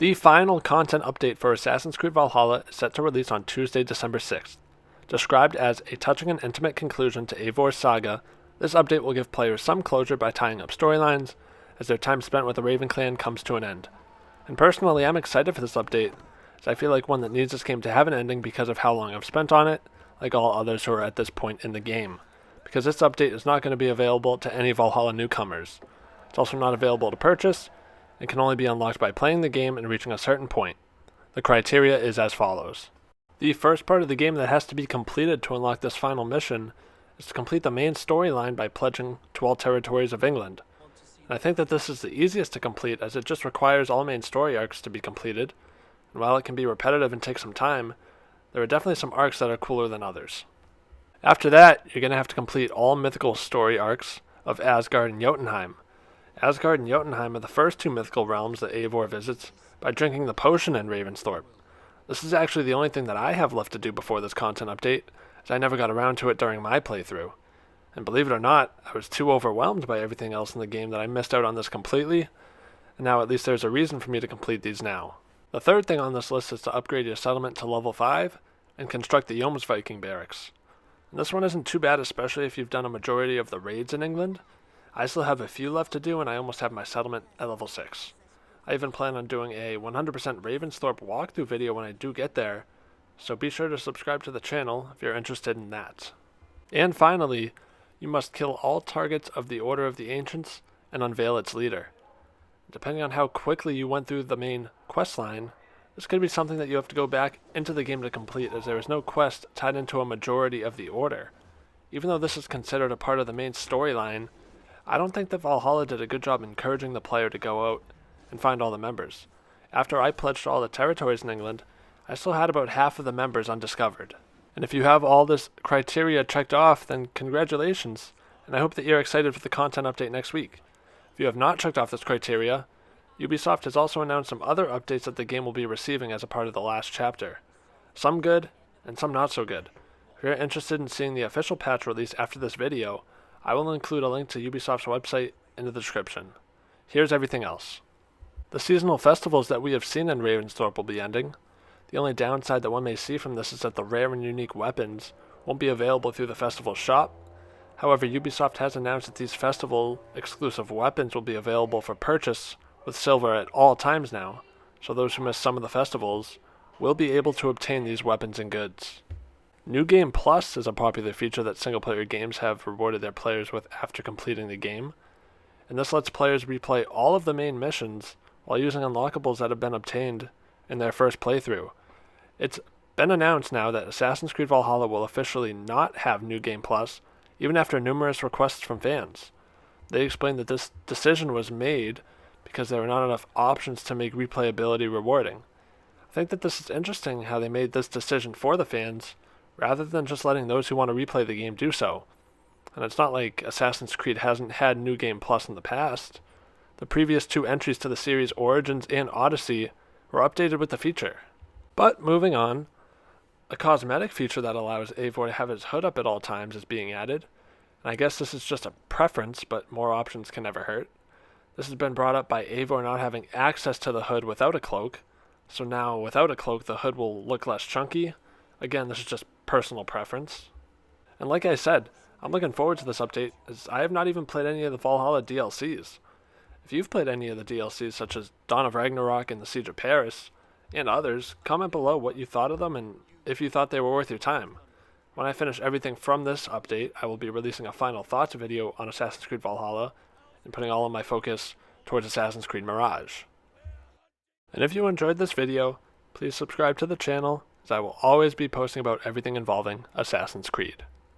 The final content update for Assassin's Creed Valhalla is set to release on Tuesday, December 6th. Described as a touching and intimate conclusion to Eivor's saga, this update will give players some closure by tying up storylines as their time spent with the Raven Clan comes to an end. And personally, I'm excited for this update, as I feel like one that needs this game to have an ending because of how long I've spent on it, like all others who are at this point in the game. Because this update is not going to be available to any Valhalla newcomers. It's also not available to purchase, and can only be unlocked by playing the game and reaching a certain point. The criteria is as follows. The first part of the game that has to be completed to unlock this final mission is to complete the main storyline by pledging to all territories of England. And I think that this is the easiest to complete, as it just requires all main story arcs to be completed, and while it can be repetitive and take some time, there are definitely some arcs that are cooler than others. After that, you're going to have to complete all mythical story arcs of Asgard and Jotunheim. Asgard and Jotunheim are the first two mythical realms that Eivor visits by drinking the potion in Ravensthorpe. This is actually the only thing that I have left to do before this content update, as I never got around to it during my playthrough. And believe it or not, I was too overwhelmed by everything else in the game that I missed out on this completely, and now at least there's a reason for me to complete these now. The third thing on this list is to upgrade your settlement to level 5 and construct the Jomsviking barracks. And this one isn't too bad, especially if you've done a majority of the raids in England. I still have a few left to do, and I almost have my settlement at level 6. I even plan on doing a 100% Ravensthorpe walkthrough video when I do get there, so be sure to subscribe to the channel if you're interested in that. And finally, you must kill all targets of the Order of the Ancients and unveil its leader. Depending on how quickly you went through the main quest line, this could be something that you have to go back into the game to complete, as there is no quest tied into a majority of the Order. Even though this is considered a part of the main storyline, I don't think that Valhalla did a good job encouraging the player to go out and find all the members. After I pledged all the territories in England, I still had about half of the members undiscovered. And if you have all this criteria checked off, then congratulations, and I hope that you're excited for the content update next week. If you have not checked off this criteria, Ubisoft has also announced some other updates that the game will be receiving as a part of the last chapter. Some good, and some not so good. If you're interested in seeing the official patch release after this video, I will include a link to Ubisoft's website in the description. Here's everything else. The seasonal festivals that we have seen in Ravensthorpe will be ending. The only downside that one may see from this is that the rare and unique weapons won't be available through the festival shop. However, Ubisoft has announced that these festival exclusive weapons will be available for purchase with silver at all times now, so those who miss some of the festivals will be able to obtain these weapons and goods. New Game Plus is a popular feature that single-player games have rewarded their players with after completing the game, and this lets players replay all of the main missions while using unlockables that have been obtained in their first playthrough. It's been announced now that Assassin's Creed Valhalla will officially not have New Game Plus, even after numerous requests from fans. They explained that this decision was made because there were not enough options to make replayability rewarding. I think that this is interesting how they made this decision for the fans, rather than just letting those who want to replay the game do so. And it's not like Assassin's Creed hasn't had New Game Plus in the past. The previous two entries to the series, Origins and Odyssey, were updated with the feature. But moving on, a cosmetic feature that allows Eivor to have his hood up at all times is being added. And I guess this is just a preference, but more options can never hurt. This has been brought up by Eivor not having access to the hood without a cloak, so now without a cloak the hood will look less chunky. Again, this is just personal preference. And like I said, I'm looking forward to this update, as I have not even played any of the Valhalla DLCs. If you've played any of the DLCs such as Dawn of Ragnarok and the Siege of Paris, and others, comment below what you thought of them and if you thought they were worth your time. When I finish everything from this update, I will be releasing a final thoughts video on Assassin's Creed Valhalla and putting all of my focus towards Assassin's Creed Mirage. And if you enjoyed this video, please subscribe to the channel, as I will always be posting about everything involving Assassin's Creed.